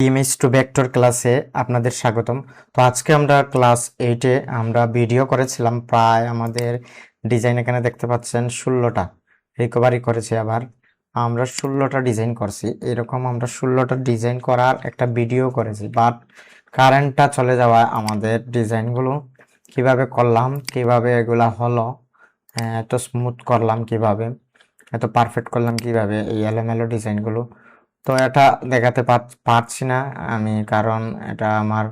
Image to vector ক্লাসে আপনাদের স্বাগতম। তো আজকে আমরা ক্লাস 8-এ আমরা ভিডিও করেছিলাম, প্রায় আমাদের ডিজাইন এখানে দেখতে পাচ্ছেন 16টা রিকভারি করেছি। আবার আমরা 16টা ডিজাইন করছি, এরকম আমরা 16টা ডিজাইন করার একটা ভিডিও করেছি, বাট কারেন্টটা চলে যাওয়ায় আমাদের ডিজাইনগুলো কিভাবে করলাম, কিভাবে এগুলা হলো, এত স্মুথ করলাম কিভাবে, এত পারফেক্ট করলাম কিভাবে এই এলোমেলো ডিজাইনগুলো, তো এটা দেখাতে পারছি না আমি, কারণ এটা আমার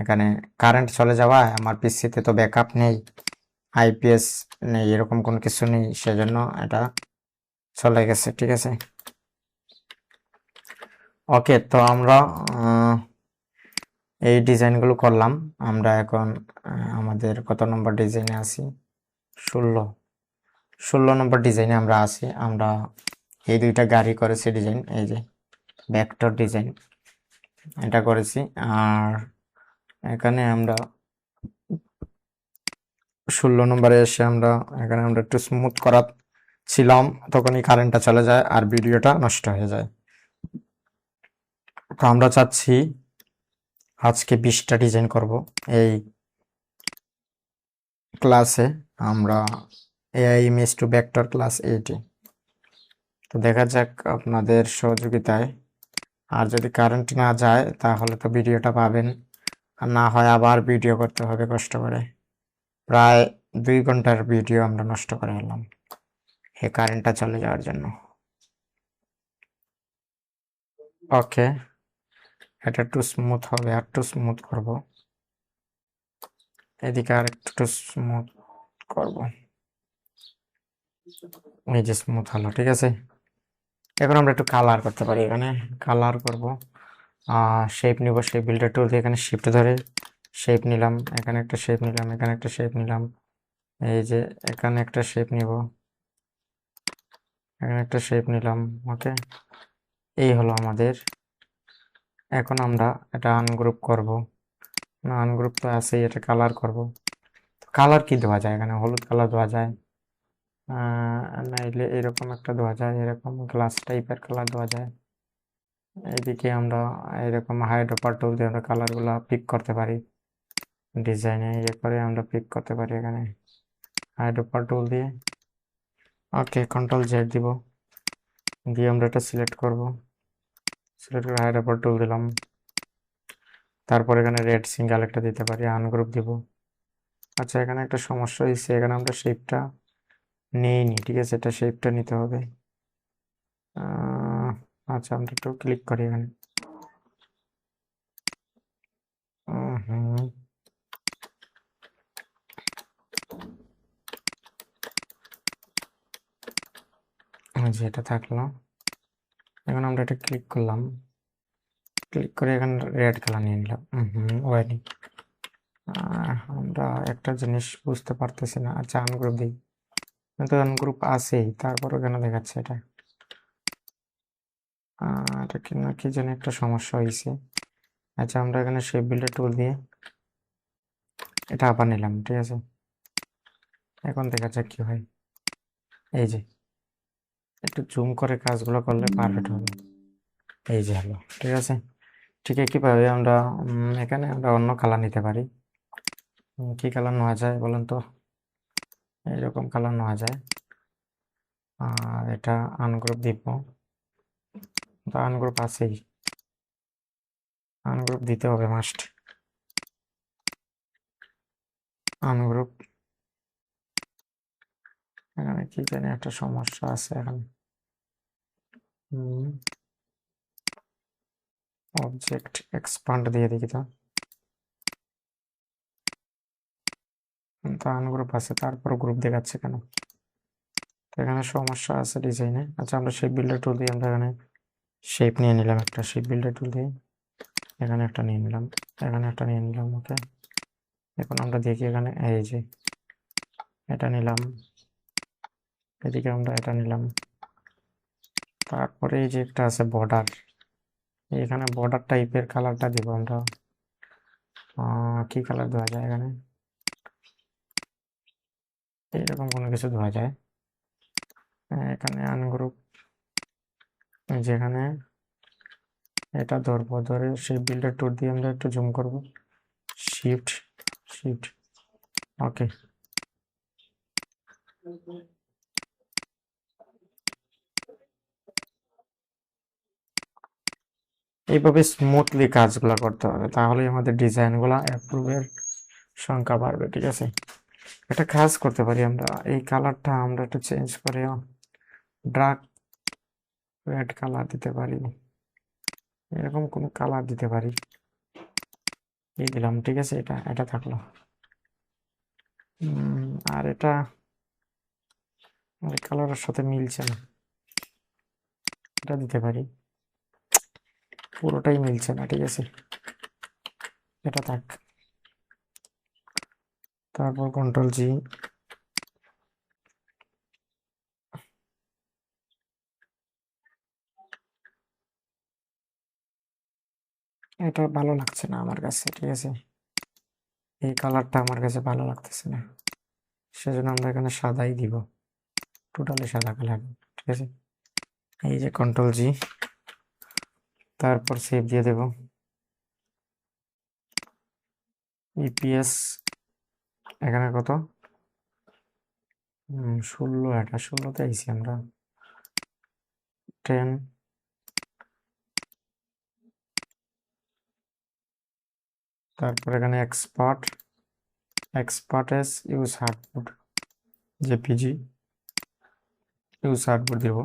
এখানে কারেন্ট চলে যাওয়ায় আমার পিসিতে তো ব্যাকআপ নেই, আইপিএস নেই, এরকম কোনো কিছু নেই, সেজন্য এটা চলে গেছে। ঠিক আছে, ওকে। তো আমরা এই ডিজাইনগুলো করলাম। আমরা এখন আমাদের কত নম্বর ডিজাইনে আছি? 16 নম্বর ডিজাইনে আমরা আছি। আমরা এই দুইটা গাড়ি করেছি ডিজাইন, এই যে ভেক্টর ডিজাইন এটা করেছি। আর এখানে আমরা 16 নম্বরে এসে আমরা এখানে আমরা একটু স্মুথ করা ছিলাম, তখনই কারেন্টটা চলে যায় আর ভিডিওটা নষ্ট হয়ে যায়। তো আমরা চাচ্ছি আজকে 20টা ডিজাইন করব এই ক্লাসে। আমরা AI image to vector class 8-এ। তো দেখা যাক আপনাদের সহযোগিতায়। আর যদি কারেন্ট না যায় তাহলে তো ভিডিওটা পাবেন, আর না হয় আবার ভিডিও করতে হবে কষ্ট করে। প্রায় 2 ঘন্টার ভিডিও আমরা নষ্ট করে এলাম এই কারেন্টটা চলে যাওয়ার জন্য। ওকে, এটা একটু স্মুথ হবে, আর একটু স্মুথ করব, এদিকে আর একটু স্মুথ করব। এই যে স্মুথ হলো, ঠিক আছে। এখন আমরা একটু কালার করতে পারি, এখানে কালার করব। শেপ নিব, শেপ বিল্ডার টুল দিয়ে এখানে শিফট ধরে শেপ নিলাম, এখানে একটা শেপ নিলাম, এখানে একটা শেপ নিলাম, এই যে এখানে একটা শেপ নিব, এখানে একটা শেপ নিলাম। ওকে, এই হলো আমাদের। এখন আমরা এটা আনগ্রুপ করব, না আনগ্রুপ তো আছেই, এটা কালার করব। কালার কি দেওয়া যায়? এখানে হলুদ কালার দেওয়া যায়, নাইলে এরকম একটা দেওয়া যায়, এরকম গ্লাস টাইপের কালার দেওয়া যায়। এইদিকে আমরা এরকম হাইড্রোপার টুল দিয়ে আমরা কালারগুলো পিক করতে পারি, ডিজাইনে ইয়ে করে আমরা পিক করতে পারি এখানে হাইড্রোপার টুল দিয়ে। ওকে, কন্ট্রোল জেড দিব, দিয়ে আমরা এটা সিলেক্ট করব, সিলেক্ট করে হাইড্রোপার টুল দিলাম। তারপর এখানে রেড সিঙ্গেল একটা দিতে পারি, আনগ্রুপ দিব। আচ্ছা, এখানে একটা সমস্যা হয়েছে, এখানে আমরা শেপটা নেইনি, ঠিক আছে, এটা শেপটা নিতে হবে। আচ্ছা, আমরা একটু ক্লিক করি এখানে। হুম, যে এটা থাকলো। এখন আমরা এটা ক্লিক করলাম, ক্লিক করে এখানে রেড কালার নিয়ে নিলাম। ওয়েডিং। আমরা একটা জিনিস বুঝতে পারতেছি না। আচ্ছা, আনগ্রুপ দিই, কিন্তু আনগ্রুপ আছেই, তারপরও কেন দেখাচ্ছে এটা? এটা কি না কি জানি একটা সমস্যা হয়েছে। আচ্ছা, আমরা এখানে শেপ বিল্ডার টুল দিয়ে এটা আবার নিলাম, ঠিক আছে। এখন দেখা যাক কি হয়। এই যে একটু জুম করে কাজগুলো করলে পারফেক্ট হবে। এই যে হলো, ঠিক আছে। ঠিক একইভাবে আমরা এখানে আমরা অন্য কালার নিতে পারি। কি কালার নেওয়া যায় বলেন তো? এইরকম কালার নেওয়া যায়। আর এটা আনগ্রুপ দিব, তো আনগ্রুপ আছেই, আনগ্রুপ দিতে হবে মাস্ট। আনগ্রুপ, এখানে কি জানি একটা সমস্যা আছে এখানে। অবজেক্ট এক্সপান্ড দিয়ে দেখি তো, আনগ্রুপ আছে তারপর গ্রুপ দেখাচ্ছে কেন? তো এখানে সমস্যা আছে ডিজাইনে। আচ্ছা, আমরা শেপ বিল্ডার টুল দিয়ে আমরা এখানে শেপ নিয়ে নিলাম, একটা শেপ বিল্ডার টুল দিয়ে এখানে একটা নিয়ে নিলাম, এখানে একটা নিয়ে নিলাম। ওকে, এখন আমরা দেখি এখানে এই যে এটা নিলাম, এদিকে আমরা এটা নিলাম। তারপরে এই যে একটা আছে বর্ডার, এখানে বর্ডার টাইপের কালারটা দিব আমরা। কি কালার দেওয়া যায় এখানে? এইরকম কোনো কিছু দেওয়া যায়। এখানে আনগ্রুপ, যেখানে এটা ধরবো, ধরে সেই বিল্ডার টুল দিয়ে আমরা একটু জুম করব, শিফট শিফট, ওকে। এইভাবে স্মুথলি কাজগুলো করতে হবে, তাহলে আমাদের ডিজাইনগুলো অ্যাপ্রুভের সংখ্যা বাড়বে, ঠিক আছে। একটা কাজ করতে পারি আমরা, এই কালারটা আমরা একটু চেঞ্জ করে ডার্ক রেড কালার দিতে পারি, এরকম কোন কালার দিতে পারি, এই দিলাম, ঠিক আছে। এটা এটা থাকলো। আর এটা কালারের সাথে মিলছে না, এটা দিতে পারি, পুরোটাই মিলছে না, ঠিক আছে, এটা থাক। তারপর কন্ট্রোল জি, এটা ভালো লাগছে না আমার কাছে, ঠিক আছে, এই কালারটা আমার কাছে ভালো লাগতেছে না, সেজন্য আমরা এখানে সাদাই দিব, টোটালি সাদা কালার, ঠিক আছে। এই যে কন্ট্রোল জি, তারপর সেভ দিয়ে দেব। ইপিএস এখানে কত, 16, এটা 16তে আইছি আমরা, 10, তারপর এখানে export use artboard, JPEG use artboard দেব,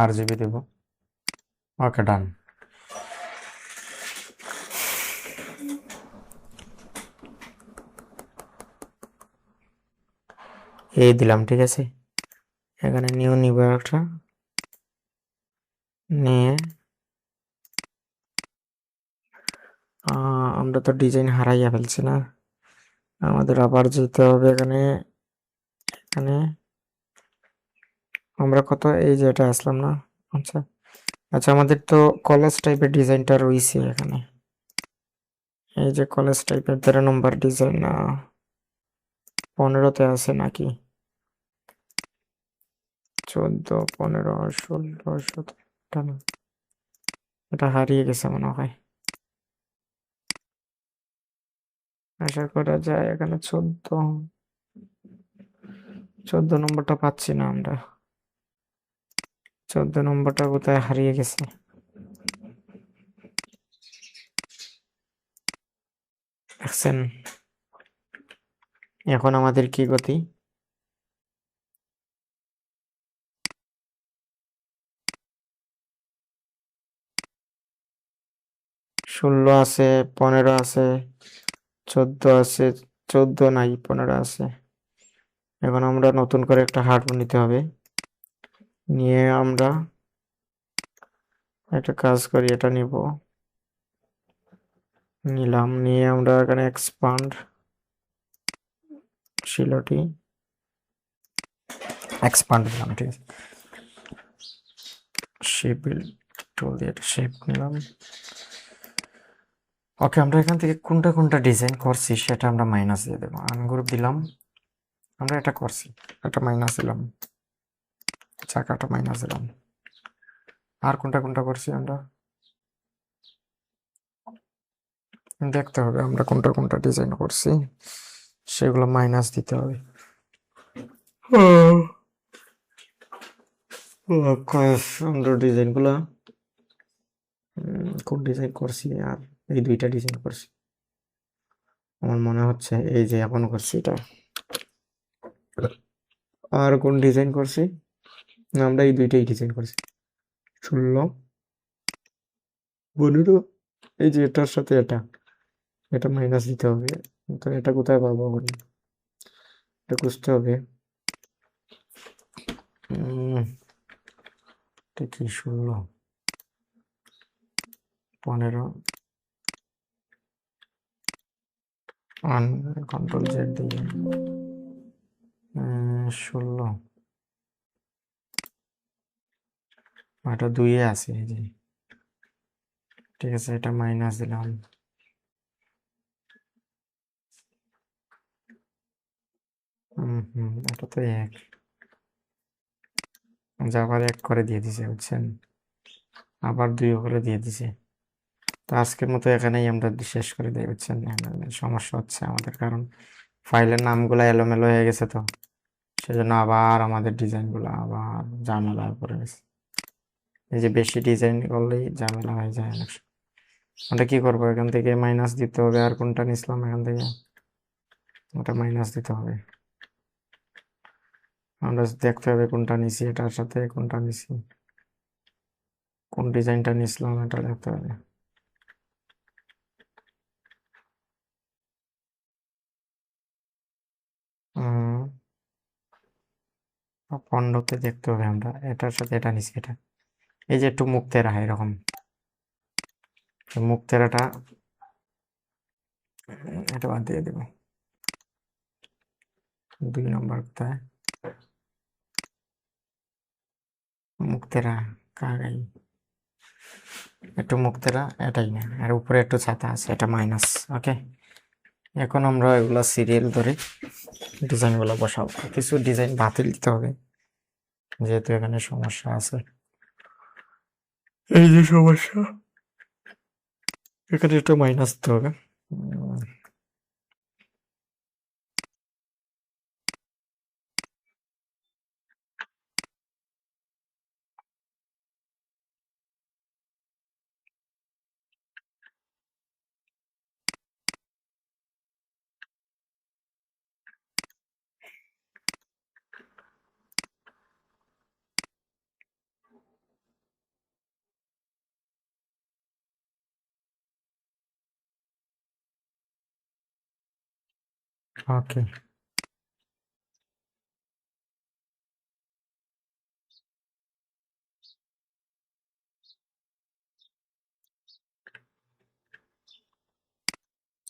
RGB দেব, ওকে ডান। এই দিলাম, ঠিক আছে। এখানে নিউ নিব একটা, নিয়ে আমরা তো ডিজাইন হারাইয়া ফেলছি না, আমাদের আবার যেতে হবে এখানে, এখানে আমরা কত, এই যে এটা আসলাম না, আচ্ছা আচ্ছা, আমাদের তো কলেজ টাইপের ডিজাইনটা রয়েছে এখানে, এই যে কলেজ টাইপের 13 নম্বর ডিজাইন, না 15তে আছে নাকি, 14, 15, 16, 17, এটা হারিয়ে গেছে মনে হয়, আশা করা যায় এখানে 14 নম্বরটা পাচ্ছি না আমরা, 14 নম্বরটা কোথায় হারিয়ে গেছে, দেখছেন। এখন আমাদের কি গতি, 16 আছে, 15 আছে, 14 আছে, 14 নাই, 15 আছে। এখন আমরা নতুন করে একটা হার্ডবোর্ড নিতে হবে, নিয়ে আমরা একটা কাজ করি, এটা নিব, নিলাম, নিয়ে আমরা এখানে এক্সপান্ড শিলটি এক্সপান্ড দিলাম, ঠিক আছে, শেপ টুল দিয়ে একটা শেপ নিলাম, ওকে। আমরা এখান থেকে কোনটা কোনটা ডিজাইন করছি সেটা আমরা মাইনাস দিয়ে দেবো, আঙ্গুর দিলাম, আমরা এটা করছি, এটা মাইনাস দিলাম, চাকাটা মাইনাস দিলাম, আর কোনটা কোনটা করছি আমরা দেখতে হবে, আমরা কোনটা কোনটা ডিজাইন করছি সেগুলো মাইনাস দিতে হবে। সুন্দর ডিজাইনগুলো, কোন ডিজাইন করছি, আর এই দুইটা ডিজাইন করছি আমার মনে হচ্ছে, এই যে এখন করছি এটা, আর কোন ডিজাইন করছি, আমরা এই দুইটাই ডিজাইন করছি, 16, 15, এই যে এটার সাথে এটা, এটা মাইনাস দিতে হবে, তো এটা কোথায় পাবো এখন, এটা খুঁজতে হবে, এটা কি 16, 15, কন্ট্রোল জেড দিয়ে 16, এটা 2 এ আছে, এই যে, ঠিক আছে, এটা মাইনাস দিলাম, এটা তো 1, আবার 1 করে দিয়ে দিছে, বুঝছেন। আবার 2 করে দিয়ে দিছি। তো আজকের মতো এখানেই আমরা শেষ করে দিই, বুঝছেন? সমস্যা হচ্ছে আমাদের, কারণ ফাইলের নামগুলো এলোমেলো হয়ে গেছে, তো সেজন্য আবার আমাদের ডিজাইনগুলো আবার ঝামেলায় পড়ে গেছে। এই যে বেশি ডিজাইন করলেই ঝামেলা হয়ে যায় অনেক সময়। ওটা কি করবো, এখান থেকে মাইনাস দিতে হবে, আর কোনটা নিছিলাম এখান থেকে ওটা মাইনাস দিতে হবে। আমরা দেখতে হবে কোনটা নিছি, এটার সাথে কোনটা নিছি, কোন ডিজাইনটা নিছিলাম এটা দেখতে হবে। পনেরোতে দেখতে হবে, আমরা এটার সাথে এটা নিছি, এটা এই যে একটু মুখ তেরা এরকম, মুখ তেরাটা এটা বাদ দিয়ে দেবো। 2 নম্বর কোথায়, মুখ তেরা কাগাই, একটু মুখ তেরা এটাই না, আর উপরে একটু ছাতা আছে, এটা মাইনাস। ওকে, এখন আমরা এগুলা সিরিয়াল ধরে ডিজাইনগুলো বসাবো। কিছু ডিজাইন বাতিল দিতে হবে, যেহেতু এখানে সমস্যা আছে। এই যে সমস্যা, এখানে একটু মাইনাস দিতে হবে। ওকে,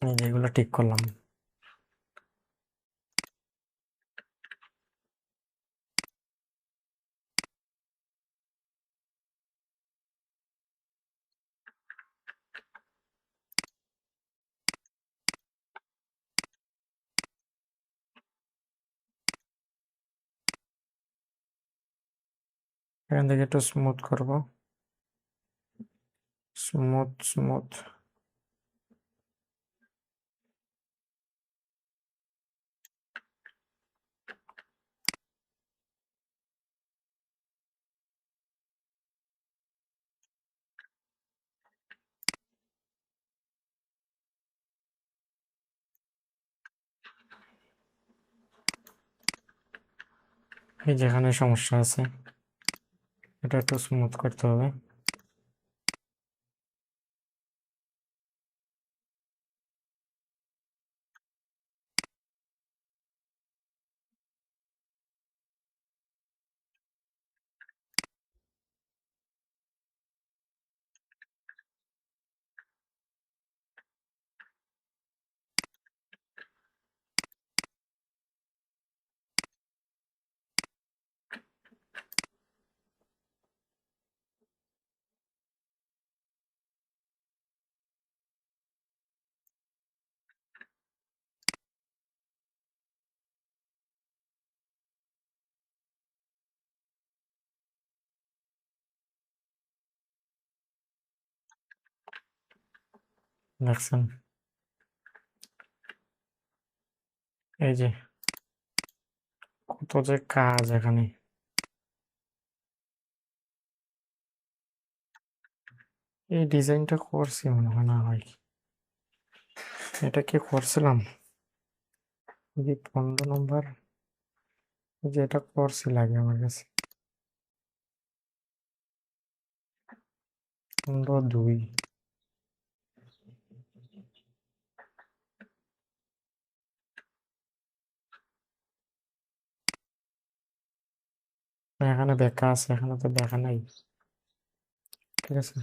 এই যে এগুলো ঠিক করলাম। এখান থেকে একটু স্মুথ করব, স্মুথ স্মুথ। এই যেখানে সমস্যা আছে এটা একটু স্মুথ করতে হবে। দেখছেন, এই যে কত যে কাজ এখানে। এই ডিজাইনটা করছি মনে হয়, না হয় এটা কি করছিলাম, এই যে 15 নম্বর, এই যে এটা করছি লাগে আমার কাছে, 15-2। এখানে দেখা আছে, এখানে তো দেখা নাই। ঠিক আছে,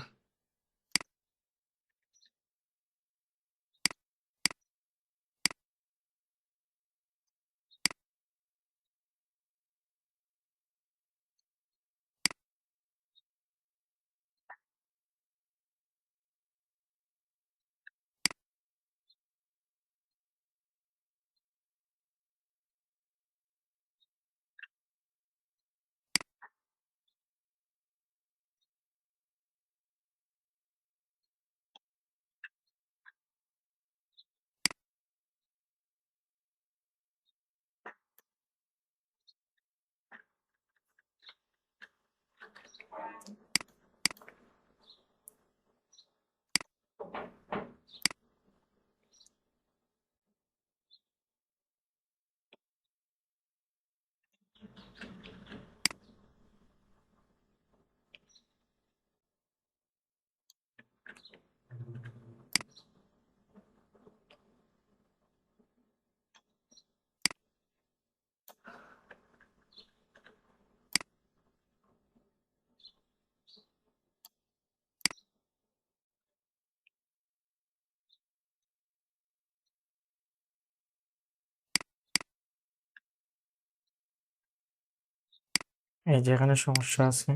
এই যে এখানে সমস্যা আছে।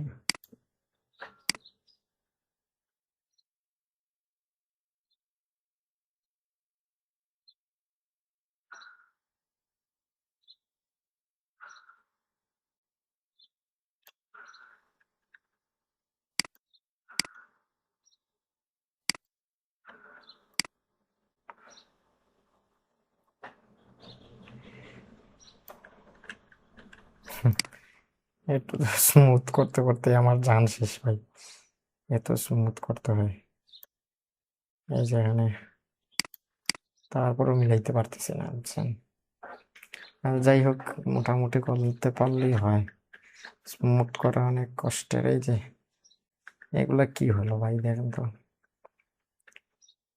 একটু স্মুথ করতে করতে আমার জান শেষ ভাই, এত স্মুথ করতে হয়। এই যে এখানে তারপরও মিলাইতে পারতেছি না, বুঝছেন। আর যাই হোক, মোটামুটি করতে পারলেই হয়। স্মুথ করা অনেক কষ্টের। এই যে এগুলা কি হলো ভাই, দেখেন তো,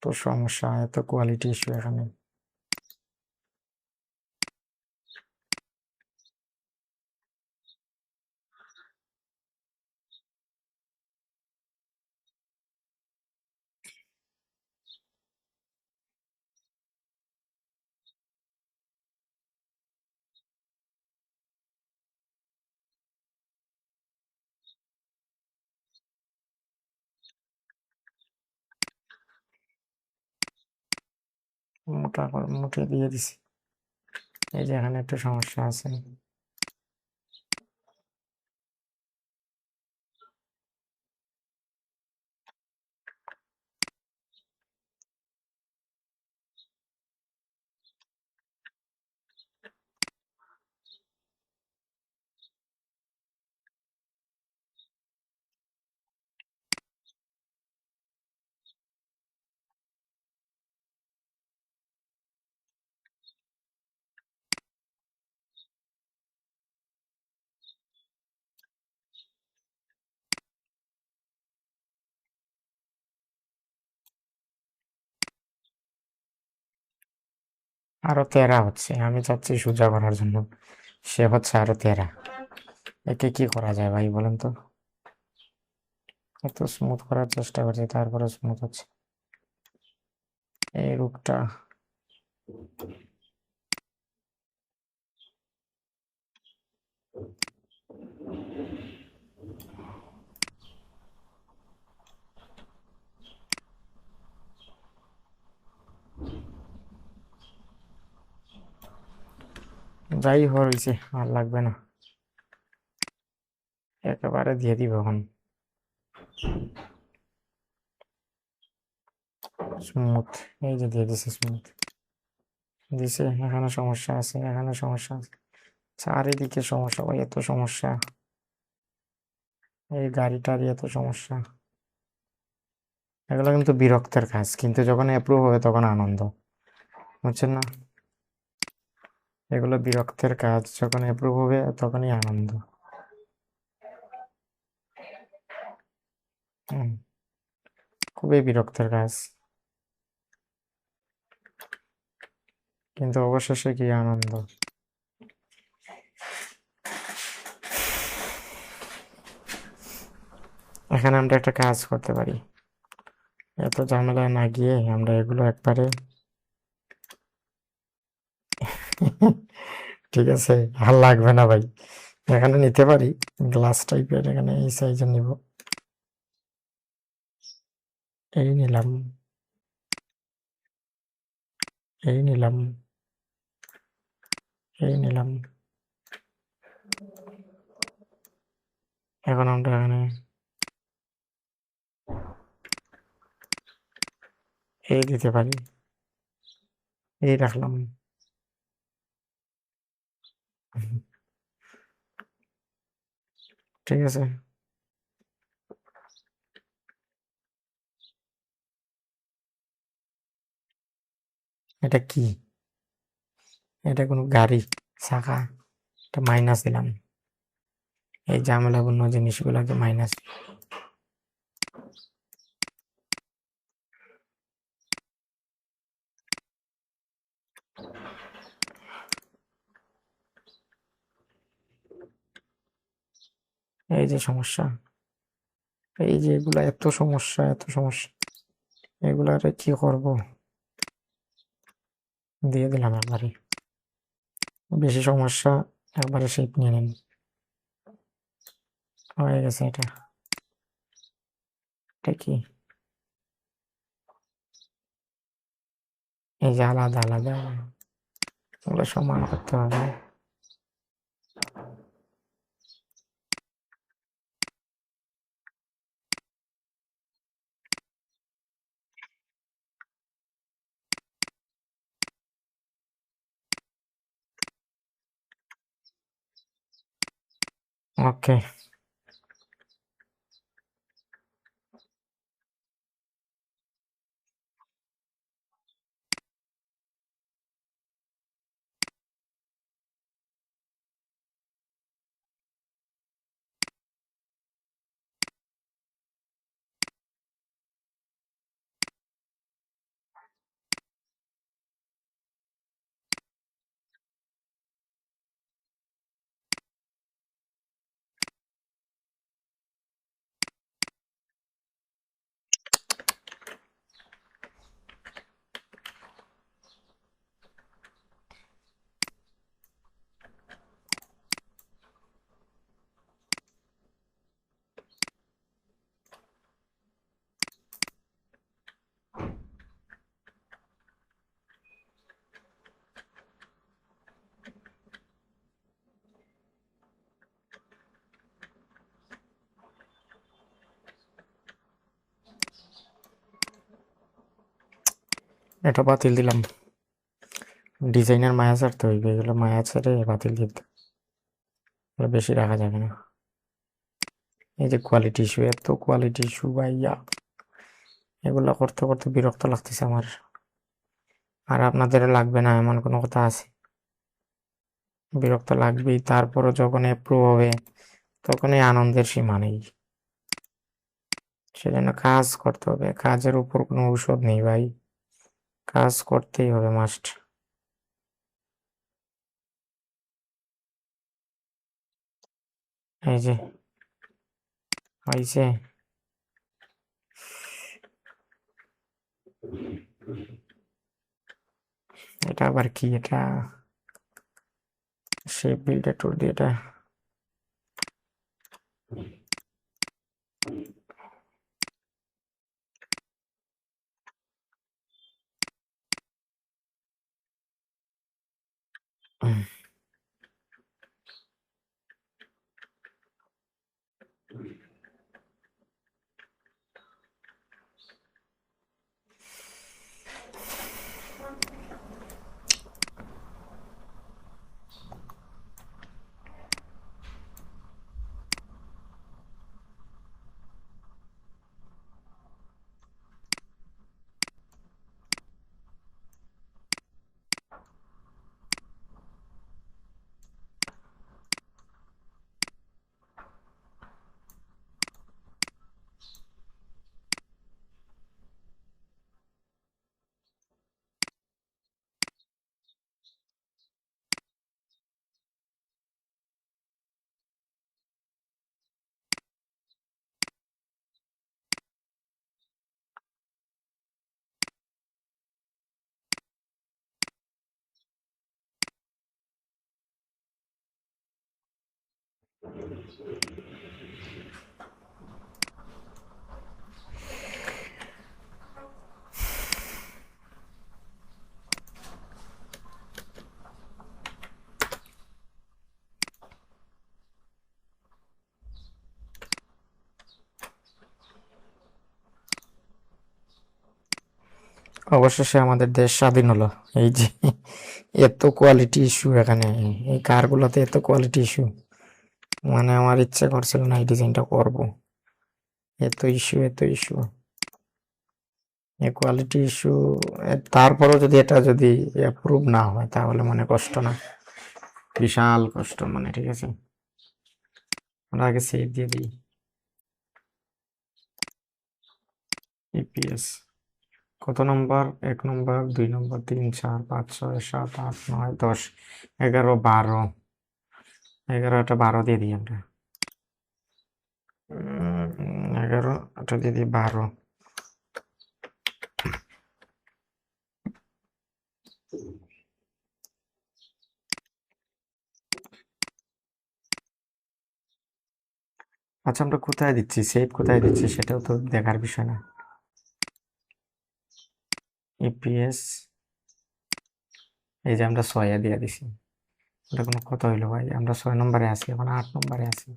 তো সমস্যা, এত কোয়ালিটি ইস্যু এখানে। মোটা করে মুটে দিয়ে দিছি। এই যে এখানে একটু সমস্যা আছে। আরো তেরা হচ্ছে, আমি চাচ্ছি সোজা করার জন্য, সে হচ্ছে আরো তেরা। একে কি করা যায় ভাই বলেন তো। এত স্মুথ করার চেষ্টা করছি, তারপরে স্মুথ হচ্ছে। এই রূপটা যাই হয়েছে, আর লাগবে না, একেবারে দিয়ে দিব এখন। স্মুথ, এই যে দিয়ে দিছে স্মুথ দিছে। এখানে সমস্যা আছে, এখানে সমস্যা আছে, চারিদিকে সমস্যা ভাই, এত সমস্যা। এই গাড়িটারই এত সমস্যা। এগুলো কিন্তু বিরক্তের কাজ, কিন্তু যখন অ্যাপ্রুভ হবে তখন আনন্দ, বুঝছেন না। এগুলো বিরক্তের কাজ, যখন অ্যাপ্রুভ হবে তখনই আনন্দ। হুম, খুবই বিরক্তের কাজ, কিন্তু অবশেষে কি আনন্দ। এখানে আমরা একটা কাজ করতে পারি, এত ঝামেলা না গিয়ে আমরা এগুলো একবারে ঠিক আছে, আর লাগবে না ভাই। এখানে নিতে পারি গ্লাস টাইপের, এখানে এই সাইজের নিব। এই নিলাম, এই নিলাম, এই নিলাম। এখন আমরা এখানে এই দিতে পারি, এই রাখলাম। ঠিক আছে। এটা কি? এটা কোনো গাড়ি? চাকা? এটা মাইনাস দিলাম, এই ঝামেলাপূর্ণ জিনিসগুলোকে মাইনাস। এই যে সমস্যা, এই যে এগুলা এত সমস্যা, এত সমস্যা, এগুলারে কি করব? দিয়ে দিলাম একবারে। বেশি সমস্যা, একবারে শেপ নিয়ে নিন। হয়ে গেছে এটা। এটা কি? এই যে আলাদা আলাদা, এগুলো সমান করতে হবে। ওকে, এটা বাতিল দিলাম। ডিজাইনের মায়া ছাড়তে হইবে, এগুলো মায়া ছেড়ে বাতিল দিতে, এগুলো বেশি রাখা যাবে না। এই যে কোয়ালিটি ইস্যু, এত কোয়ালিটি ইস্যু ভাইয়া, এগুলো করতে করতে বিরক্ত লাগতেছে আমার। আর আপনাদের লাগবে না এমন কোনো কথা আছে? বিরক্ত লাগবেই, তারপরও যখন অ্যাপ্রুভ হবে তখনই আনন্দের সীমা নেই। সেজন্য কাজ করতে হবে, কাজের উপর কোনো ঔষধ নেই ভাই, কাজ করতেই হবে মাস্ট। এই যে হয়েছে, এটা আবার কি? এটা শেপ বিল্ডার টুল দিয়ে এটা অবশেষে আমাদের দেশ স্বাধীন হলো। এই যে এত কোয়ালিটি ইস্যু এখানে, এই কারগুলোতে এত কোয়ালিটি ইস্যু, মানে আমার ইচ্ছে করছিল না এই ডিজাইনটা করব, এত ইস্যু, এত ইস্যু, এই কোয়ালিটি ইস্যু। তারপরও যদি এটা যদি অ্যাপ্রুভ না হয় তাহলে মানে কষ্ট না, বিশাল কষ্ট মানে। ঠিক আছে, আমরা আগে সেভ দিয়ে দিই। ইপিএস কত নম্বর? 1 নম্বর, 2 নম্বর, 3, 4, 5, 6, 7, 8, 9, 10, 11, 12, 11, এটা 12 দিয়ে দিই আমরা। 11 এটা দিয়ে দিই 12। আচ্ছা, আমরা কোথায় দিচ্ছি, সেভ কোথায় দিচ্ছি সেটাও তো দেখার বিষয় না। ইপিএস এই যে আমরা 6 দিয়ে দিছি, এটা কোনো কথা হইলো ভাই? আমরা 6 নম্বরে আছি, এখন 8 নম্বরে আছি।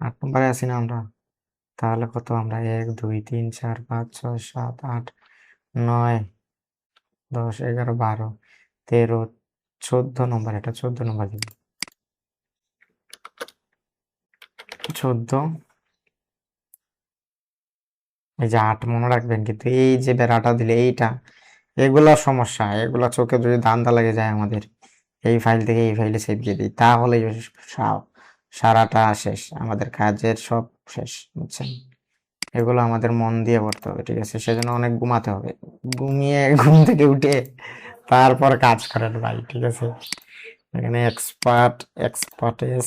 8 নম্বরে আছি না আমরা? তাহলে কত আমরা? 1 2 3 4 5 6 7 8 9 10 11 12 13 14 নম্বর, এটা 14 নম্বর দিবি। 14, এই যে 8 মনে রাখবেন কিন্তু, এই যে বেড়াটা দিলে এইটা, এগুলা সমস্যা, এগুলা চোখে যদি ধান্দা লেগে যায় আমাদের, এই ফাইল থেকে এই ফাইলে সেভ দিয়ে দিই, তাহলে সারাটা শেষ, আমাদের কাজের সব শেষ, বুঝছেন? এগুলো আমাদের মন দিয়ে করতে হবে, ঠিক আছে? সেজন্য অনেক ঘুমাতে হবে, ঘুমিয়ে ঘুম থেকে উঠে তারপর কাজ করেন ভাই, ঠিক আছে? এখানে এক্সপার্টেস,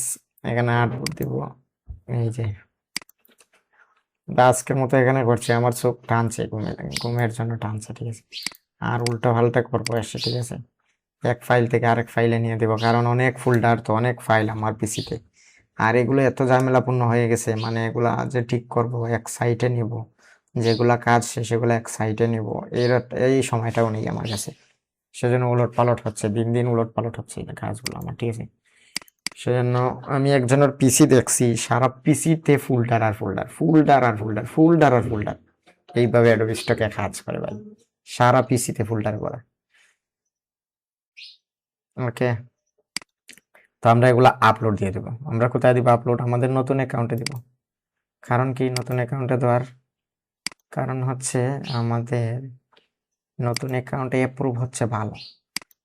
এখানে 8 দিব। এই যে আজকের মতো এখানে করছি, আমার চোখ টানছে, ঘুমের জন্য টানছে, ঠিক আছে? আর উল্টা পাল্টা করবো এসে, ঠিক আছে? এক ফাইল থেকে আরেক ফাইলে নিয়ে দেবো, কারণ অনেক ফোল্ডার তো, অনেক ফাইল আমার পিসিতে। আর এগুলো এত ঝামেলাপূর্ণ হয়ে গেছে, মানে এগুলা যে ঠিক করব এক সাইটে নিব, যেগুলা কাজ শেষ সেগুলো এক সাইটে নিব, এর এই সময়টাও নেই আমার কাছে। সেজন্য উলট পালট হচ্ছে, দিন দিন উলট পালট হচ্ছে এই কাজগুলো আমার, ঠিক আছে? সেজন্য আমি একজনের পিসি দেখছি, সারা পিসিতে ফোল্ডার আর ফোল্ডার, ফোল্ডার আর ফোল্ডার, ফোল্ডার আর ফোল্ডার, এইভাবে অ্যাডোবি স্টকে কাজ করে ভাই, সারা পিসিতে ফোল্ডার করা। ওকে, তো আমরা এগুলা আপলোড দিয়ে দেবো। আমরা কোথায় দিব আপলোড? আমাদের নতুন অ্যাকাউন্টে দিব। কারণ কি নতুন অ্যাকাউন্টে দেওয়ার কারণ হচ্ছে, আমাদের নতুন অ্যাকাউন্টে অ্যাপ্রুভ হচ্ছে ভালো,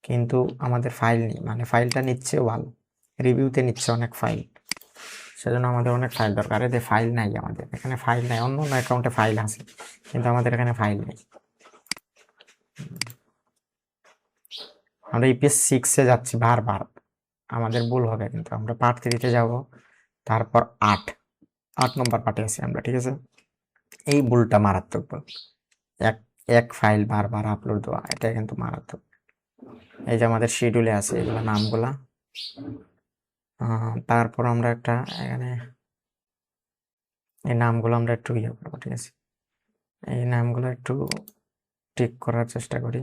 কিন্তু আমাদের ফাইল নেই, মানে ফাইলটা নিচ্ছেও ভালো, রিভিউতে নিচ্ছে অনেক ফাইল, সেজন্য আমাদের অনেক ফাইল দরকার। এতে ফাইল নাই, আমাদের এখানে ফাইল নাই, অন্য অন্য অ্যাকাউন্টে ফাইল আছে, কিন্তু আমাদের এখানে ফাইল নেই। আমরা ইপিএস 6-এ যাচ্ছি বারবার, আমাদের ভুল হবে, কিন্তু আমরা পার্ট 3-তে যাব, তারপর 8 নম্বর পার্টে আছি আমরা, ঠিক আছে? এই ভুলটা মারাত্মক ভুল, এক এক ফাইল বারবার আপলোড দেওয়া, এটা কিন্তু মারাত্মক। এই যে আমাদের শিডিউলে আছে এগুলো নামগুলা, তারপর আমরা একটা এখানে এই নামগুলো আমরা একটু ইয়ে করবো, ঠিক আছে? এই নামগুলো একটু ঠিক করার চেষ্টা করি।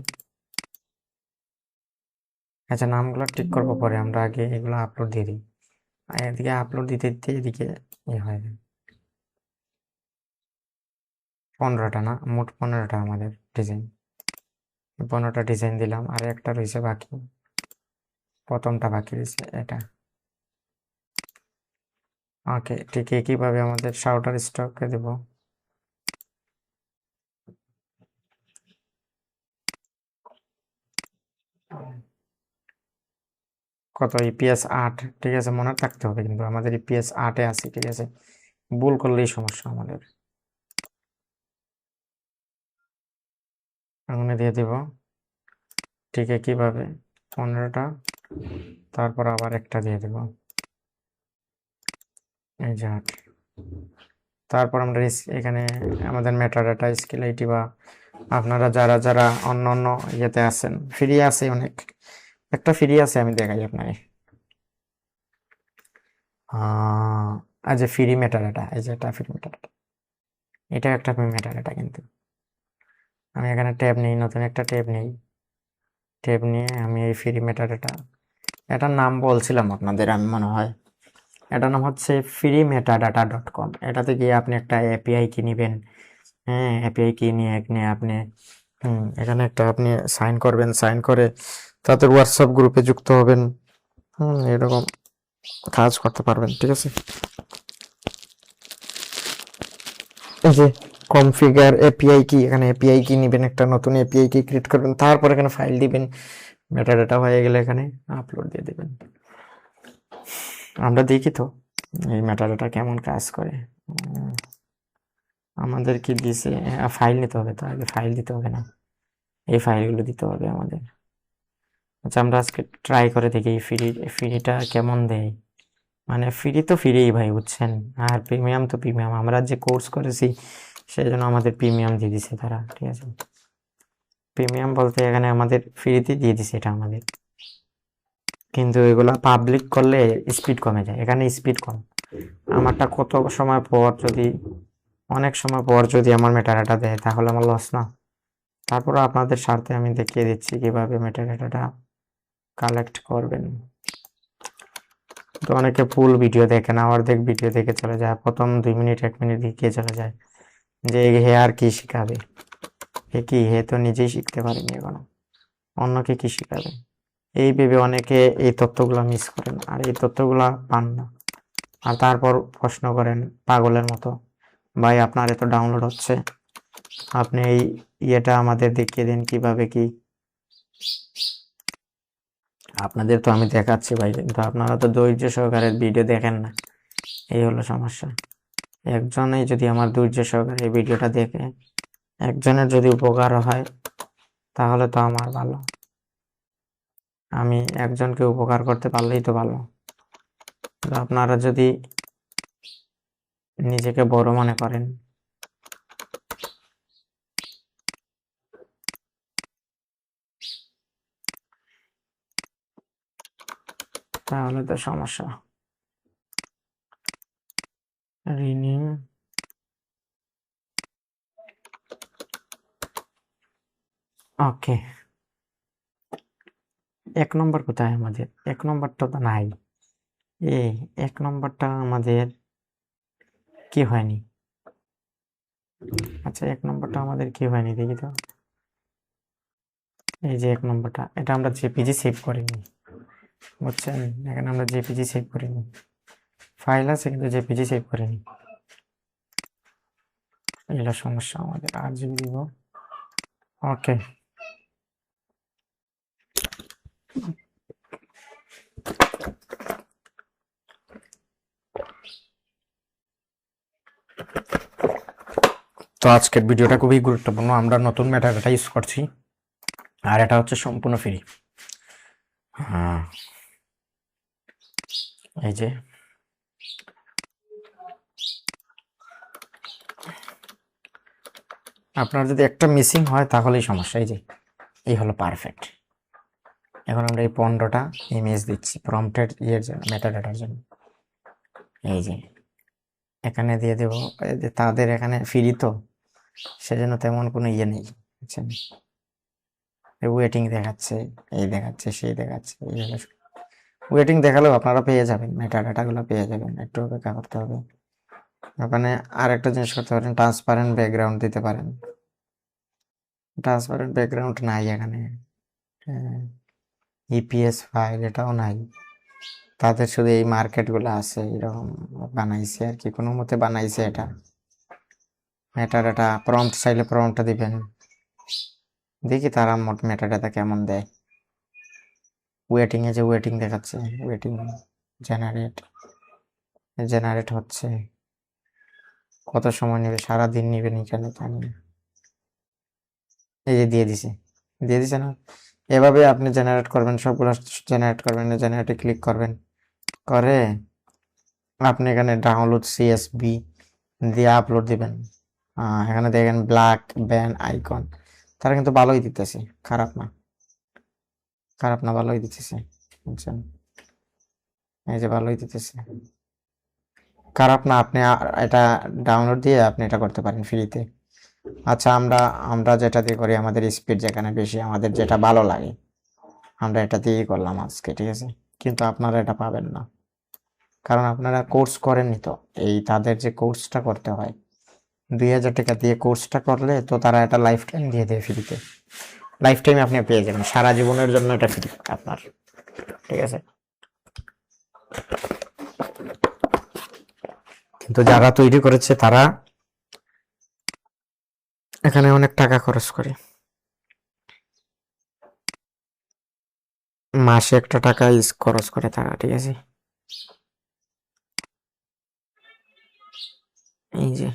আচ্ছা, নামগুলো ঠিক করবো পরে, আমরা আগে এগুলো আপলোড দিয়ে দিই। আর এদিকে আপলোড দিতে দিতে এদিকে ইয়ে হয়, 15টা না, মোট 15টা আমাদের ডিজাইন, 15টা ডিজাইন দিলাম, আর একটা রয়েছে বাকি, প্রথমটা বাকি রয়েছে এটা। ওকে, ঠিক একইভাবে আমাদের শাউটার স্টককে দেব। কত? ইপিএস 8, ঠিক আছে? মনে থাকতে হবে কিন্তু, আমাদের ইপিএস 8-এ আছে, ঠিক আছে? ভুল করলেই সমস্যা আমাদের। এখানে দিয়ে দিব ঠিক একইভাবে 15টা, তারপর আবার একটা দিয়ে দেব, এই যে 8। তারপর আমরা এখানে আমাদের মেটাডাটা স্কিল আইটি, বা আপনারা যারা যারা অন্য অন্য ইয়েতে আছেন, ফ্রি আছে অনেক, একটা ফ্রি আছে, আমি দেখাই আপনাকে। আজ ফ্রি মেটাডাটা, এই যে এটা ফ্রি মেটাডাটা, এটা একটা মেটাডাটা, কিন্তু আমি এখানে ট্যাব নেই, নতুন একটা ট্যাব নেই, ট্যাব নিয়ে আমি এই ফ্রি মেটাডাটা, এটার নাম বলছিলাম আপনাদের আমি মনে হয়, এটার নাম হচ্ছে freemetadata.com। এটাতে গিয়ে আপনি একটা এপিআই কি নেবেন, হ্যাঁ, এপিআই কি নিয়ে এখানে আপনি এখানে একটা আপনি সাইন করবেন, সাইন করে তাদের হোয়াটসঅ্যাপ গ্রুপে যুক্ত হবেন, এরকম কাজ করতে পারবেন, ঠিক আছে? এই যে কনফিগার এপিআই কি, এখানে এপিআই কি নেবেন, একটা নতুন এপিআই কি ক্রিয়েট করবেন, তারপর এখানে ফাইল দিবেন, মেটাডাটা হয়ে গেলে এখানে আপলোড দিয়ে দিবেন। আমরা দেখি তো এই মেটাডাটা কেমন কাজ করে। আমাদের কি দিছে? ফাইল নিতে হবে, তো আগে ফাইল দিতে হবে না, এই ফাইলগুলো দিতে হবে আমাদের। আচ্ছা, আমরা আজকে ট্রাই করে দেখি ফ্রিটা কেমন দেয়, মানে ফ্রি তো ফ্রিই ভাই, বুঝছেন? আর প্রিমিয়াম তো প্রিমিয়াম, আমরা যে কোর্স করেছি সেই জন্য আমাদের প্রিমিয়াম দিয়ে দিছে তারা, ঠিক আছে? প্রিমিয়াম বলতে এখানে আমাদের ফ্রিতে দিয়ে দিছে এটা আমাদের, কিন্তু এগুলা পাবলিক করলে স্পিড কমে যায়, এখানে স্পিড কম। আমারটা কত সময় পর যদি, অনেক সময় পর যদি আমার মেটাডাটা দেয় তাহলে আমার লস না? তারপরে আপনাদের স্বার্থে আমি দেখিয়ে দিচ্ছি কিভাবে মেটাডাটাটা কালেক্ট করবেন। তো অনেকে ফুল ভিডিও দেখে না, অর্ধেক ভিডিও দেখে চলে যায়, প্রথম 2 মিনিট 1 মিনিট দেখিয়ে চলে যায় যে হে আর কি শিখাবে। হে তো নিজেই শিখতে পারেনি এখনো, অন্যকে কি শিখাবে? এই ভেবে অনেকে এই তথ্যগুলো মিস করেন আর এই তথ্যগুলো পান না। আর তারপর প্রশ্ন করেন পাগলের মতো, ভাই আপনার এত ডাউনলোড হচ্ছে, আপনি এই ইয়েটা আমাদের দেখিয়ে দিন কিভাবে কি। আপনাদের তো আমি দেখাচ্ছি ভাই, কিন্তু আপনারা তো ধৈর্য সহকারে ভিডিও দেখেন না, এই হলো সমস্যা। একজনেই যদি আমার ধৈর্য সহকারে এই ভিডিওটা দেখে একজনের যদি উপকার হয় তাহলে তো আমার ভালো, আমি একজনকে উপকার করতে পারলেই তো ভালো। তো আপনারা যদি নিজেকে বড় মনে করেন তাহলে তো সমস্যা। রিনিউ, ওকে। 1 নম্বর কোথায় আমাদের? 1 নম্বরটা তো নাই। এই 1 নম্বরটা আমাদের কি হয়নি? আচ্ছা, 1 নম্বরটা আমাদের কি হয়নি দেখি তো। এই যে 1 নম্বরটা, এটা আমরা জেপিজি সেভ করিনি, বুঝছেন? এখানে আমরা জেপিজি সেভ করিনি, ফাইল আছে কিন্তু জেপিজি সেভ করিনি, এটা সমস্যা আমাদের। আর জিবি দিব, ওকে। তো আজকের ভিডিওটা খুবই গুরুত্বপূর্ণ, আমরা নতুন মেটাডাটা ইউজ করছি আর এটা হচ্ছে সম্পূর্ণ ফ্রি। হ্যাঁ, এই যে আপনার যদি একটা মিসিং হয় তাহলেই সমস্যা। এই যে এই হলো পারফেক্ট। এখন আমরা এই 15টা ইমেজ দিচ্ছি প্রম্পটের ইয়ের জন্য, মেটাডাটার জন্য। এই যে এখানে দিয়ে দেবো, এই যে তাদের এখানে ফ্রি তো সেজন্য তেমন কোনো ইয়ে নেই, বুঝছেন? ওয়েটিং দেখাচ্ছে, এই দেখাচ্ছে, সেই দেখাচ্ছে, এই হলো। ওয়েটিং দেখালেও আপনারা পেয়ে যাবেন, মেটাডাটাগুলো পেয়ে যাবেন, একটু অপেক্ষা করতে হবে। ওখানে আর একটা জিনিস করতে পারেন, ট্রান্সপারেন্ট ব্যাকগ্রাউন্ড দিতে পারেন। ট্রান্সপারেন্ট ব্যাকগ্রাউন্ড নাই এখানে, ইপিএস ফাইল এটাও নাই, তাদের শুধু এই মার্কেটগুলো আছে, এরকম বানাইছে আর কি, কোনো মতে বানাইছে এটা। মেটাডাটা প্রম্পট চাইলে প্রম্পটটা দিবেন, দেখি তারা মোট মেটাডাটা কেমন দেয়। ওয়েটিং এ যে ওয়েটিং দেখাচ্ছে, ওয়েটিং জেনারেট, জেনারেট হচ্ছে, কত সময় নেবে, সারাদিন নেবে নি কেন জানি না। এই যে দিয়ে দিছে না? এভাবে আপনি জেনারেট করবেন, সবগুলো জেনারেট করবেন, জেনারেটে ক্লিক করবেন, করে আপনি এখানে ডাউনলোড সিএসবি দিয়ে আপলোড দিবেন। এখানে দেখেন ব্ল্যাক ব্যান আইকন, তারা কিন্তু ভালোই দিতেছে, খারাপ না, খারাপ না, ভালোই দিতেছে, বুঝছেন? এই যে ভালোই দিতেছে, খারাপ না। আপনি এটা ডাউনলোড দিয়ে আপনি এটা করতে পারেন ফ্রিতে। আচ্ছা, আমরা আমরা যেটা দিয়ে করি, আমাদের স্পিড যেখানে বেশি, আমাদের যেটা ভালো লাগে আমরা এটা দিয়েই করলাম আজকে, ঠিক আছে? কিন্তু আপনারা এটা পাবেন না, কারণ আপনারা কোর্স করেননি তো। এই তাদের যে কোর্সটা করতে হয়, 2000 টাকা দিয়ে কোর্সটা করলে তো তারা এটা লাইফ টাইম দিয়ে দেয় ফ্রিতে, লাইফ টাইম আপনি পেয়ে যাবেন, সারা জীবনের জন্য এটা ফ্রি আপনার, ঠিক আছে? কিন্তু যারা তৈরি করেছে তারা এখানে অনেক টাকা খরচ করে, মাসে একটা টাকা খরচ করে তারা, ঠিক আছে? এই যে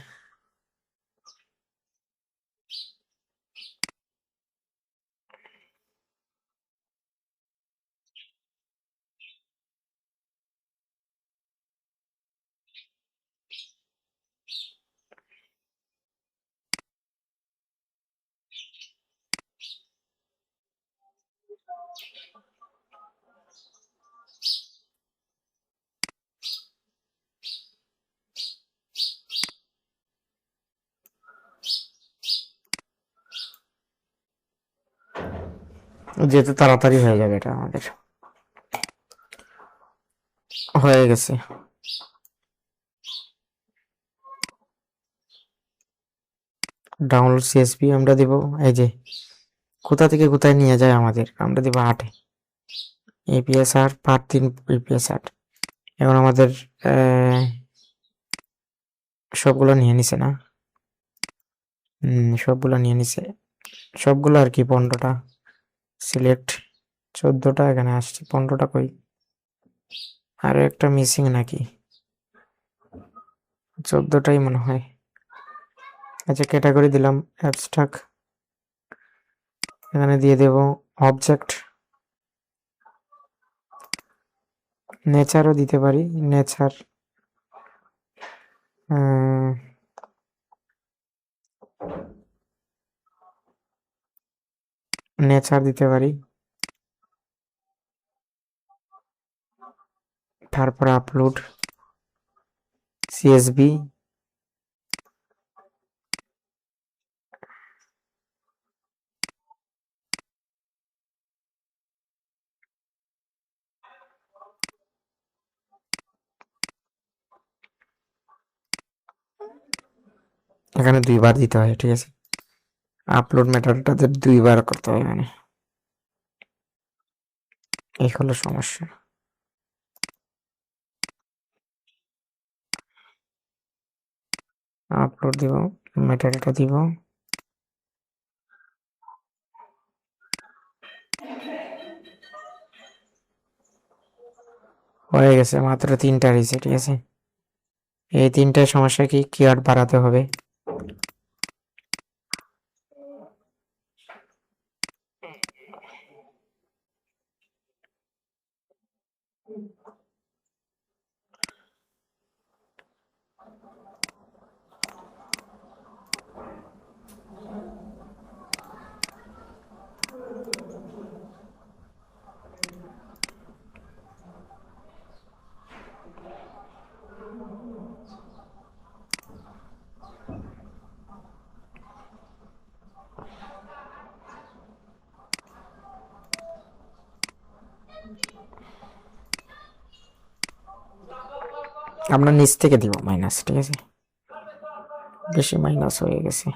যেহেতু তাড়াতাড়ি হয়ে যাবে, এটা আমাদের হয়ে গেছে। ডাউনলোড সিএসপি আমরা দিব, এই যে কোথা থেকে কোথায় নিয়ে যায় আমাদের, আমরা দিব 8 এপিএস 8 পার্ট 3 এপিএস 8। এখন আমাদের সবগুলো নিয়ে নিছে না, সবগুলো নিয়ে নিছে, সবগুলো আর কি 15টা সিলেক্ট, 14টা এখানে আসছে, 15টা কই, আরো একটা মিসিং নাকি, 14টাই মনে হয়। আচ্ছা, ক্যাটাগরি দিলাম অ্যাবস্ট্রাক্ট, এখানে দিয়ে দেব অবজেক্ট, নেচারও দিতে পারি, নেচার, নেচার দিতে পারি, তারপর আপলোড সিএসবি, এখানে 2বার দিতে হয়, ঠিক আছে, আপলোড মেথডটাতে 2বার করতে হয়, মানে এই হলো সমস্যা। আপলোড দিব, মেথডটা দিব, হয়ে গেছে, মাত্র 3টা রয়েছে, ঠিক আছে। এই 3টার সমস্যা কি, কিওয়ার্ড বাড়াতে হবে। আমরা নিচ থেকে দিব মাইনাস, ঠিক আছে, বেশি মাইনাস হয়ে গেছে।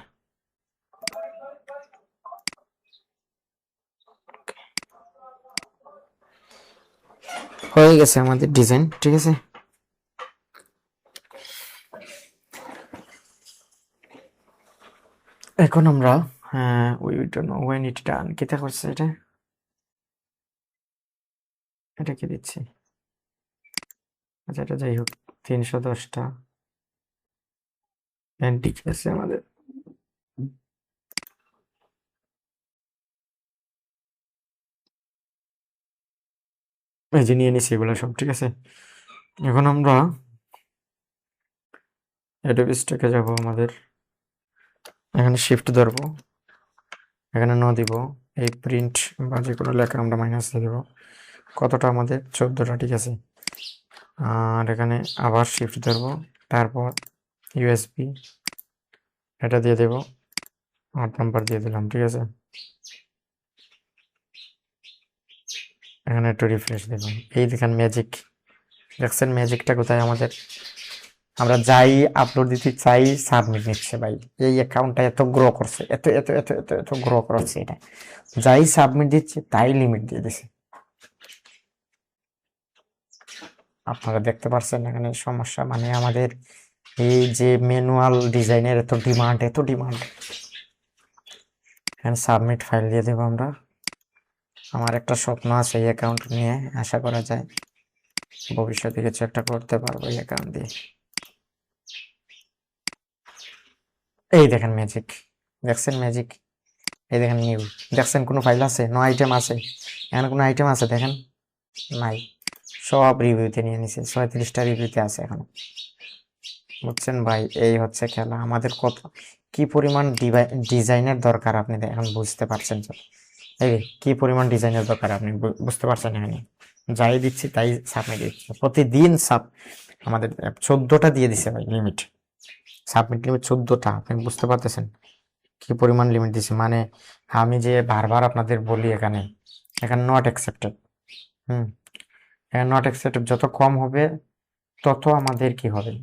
হয়ে গেছে আমাদের ডিজাইন, ঠিক আছে। এখন আমরা we don't know when it done, কিটা করছে এটা, এটা কি দিচ্ছি, আচ্ছা এটা যাই হোক, 310টা ঠিক আছে আমাদের। এই যে নিয়ে নিছি এগুলো সব, ঠিক আছে। এখন আমরা অ্যাডোবি স্টকে যাব, আমাদের এখানে শিফট ধরবো, এখানে ন দিব, এই প্রিন্ট বা যে কোনো লেখা আমরা মাইনাস দিয়ে দেবো, কতটা আমাদের 14টা, ঠিক আছে। আর এখানে আবার শিফট ধরবো, তারপর ইউএসবি এটা দিয়ে দেবো, 8 নাম্বার দিয়ে দিলাম, ঠিক আছে। এখানে একটু রিফ্রেশ দিলাম, এই দেখেন ম্যাজিক, দেখছেন ম্যাজিকটা কোথায় আমাদের, আমরা যাই আপলোড দিতে চাই সাবমিট নিচ্ছে ভাই। এই অ্যাকাউন্টটা এত গ্রো করছে, এত এত এত এত এত গ্রো করছে, এটা যাই সাবমিট দিচ্ছে তাই লিমিট দিয়ে দিছে। আপনারা দেখতে পাচ্ছেন এখানে সমস্যা, মানে আমাদের এই যে ম্যানুয়াল ডিজাইনের এত ডিমান্ড, এত ডিমান্ড। এখানে সাবমিট ফাইল দিয়ে দেবো আমরা। আমার একটা স্বপ্ন আছে এই অ্যাকাউন্ট নিয়ে, আশা করা যায় ভবিষ্যতে কিছু একটা করতে পারবো এই অ্যাকাউন্ট দিয়ে। এই দেখেন ম্যাজিক, দেখছেন ম্যাজিক, এই দেখেন নিউ, দেখছেন কোনো ফাইল আছে, নো আইটেম আছে, এখানে কোনো আইটেম আছে দেখেন, নাই, সব রিভিউতে নিয়ে নিছে, 37টা রিভিউতে আছে এখন, বুঝছেন ভাই। এই হচ্ছে খেলা আমাদের, কত কি পরিমাণ ডিজাইনের দরকার আপনি এখন বুঝতে পারছেন। এই কি পরিমাণ ডিজাইনের দরকার আপনি বুঝতে পারছেন। এখানে যাই দিচ্ছি তাই সাবমিট দিচ্ছি, প্রতিদিন আমাদের 14টা দিয়ে দিছে ভাই লিমিট, সাবমিট লিমিট 14টা, আপনি বুঝতে পারতেছেন। কি পরিমাণ লিমিট দিছি, মানে আমি যে বারবার আপনাদের বলি এখানে এখানে নট অ্যাকসেপ্টেড। হুম, এখানে নট অ্যাকসেপ্টেড যত কম হবে তত আমাদের কি হবে,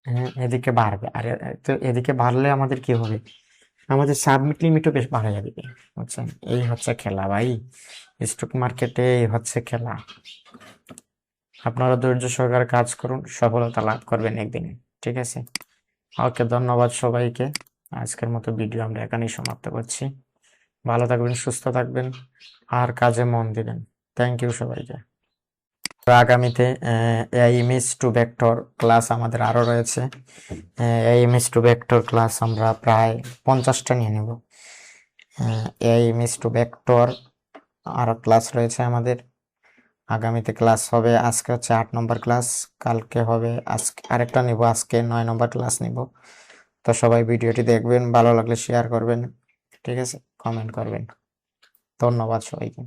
হ্যাঁ, এদিকে বাড়বে। আর তো এদিকে বাড়লে আমাদের কি হবে, আমাদের সাবমিট লিমিটও বেশ বাড়া যাবে। বুঝছেন, এই হচ্ছে খেলা ভাই, স্টক মার্কেটে এই হচ্ছে খেলা। আপনারা ধৈর্য সহকারে কাজ করুন, সফলতা লাভ করবেন একদিনে। ঠিক আছে, ওকে, ধন্যবাদ সবাইকে। আজকের মতো ভিডিও আমরা এখানেই সমাপ্ত করছি। ভালো থাকবেন, সুস্থ থাকবেন, আর কাজে মন দিবেন। থ্যাংক ইউ সবাইকে। তো আগামীতে এই ইমেজ টু ভেক্টর ক্লাস আমাদের আরো রয়েছে। এই ইমেজ টু ভেক্টর ক্লাস আমরা প্রায় 50টা নিয়ে নেব। এই ইমেজ টু ভেক্টর আরো ক্লাস রয়েছে আমাদের। আগামীতে ক্লাস হবে, আজকে হচ্ছে 8 নম্বর ক্লাস, কালকে হবে, আজকে আরেকটা নিব, আজকে 9 নম্বর ক্লাস নিব। তো সবাই ভিডিওটি দেখবেন, ভালো লাগলে শেয়ার করবেন, ঠিক আছে, কমেন্ট করবেন। ধন্যবাদ সবাইকে।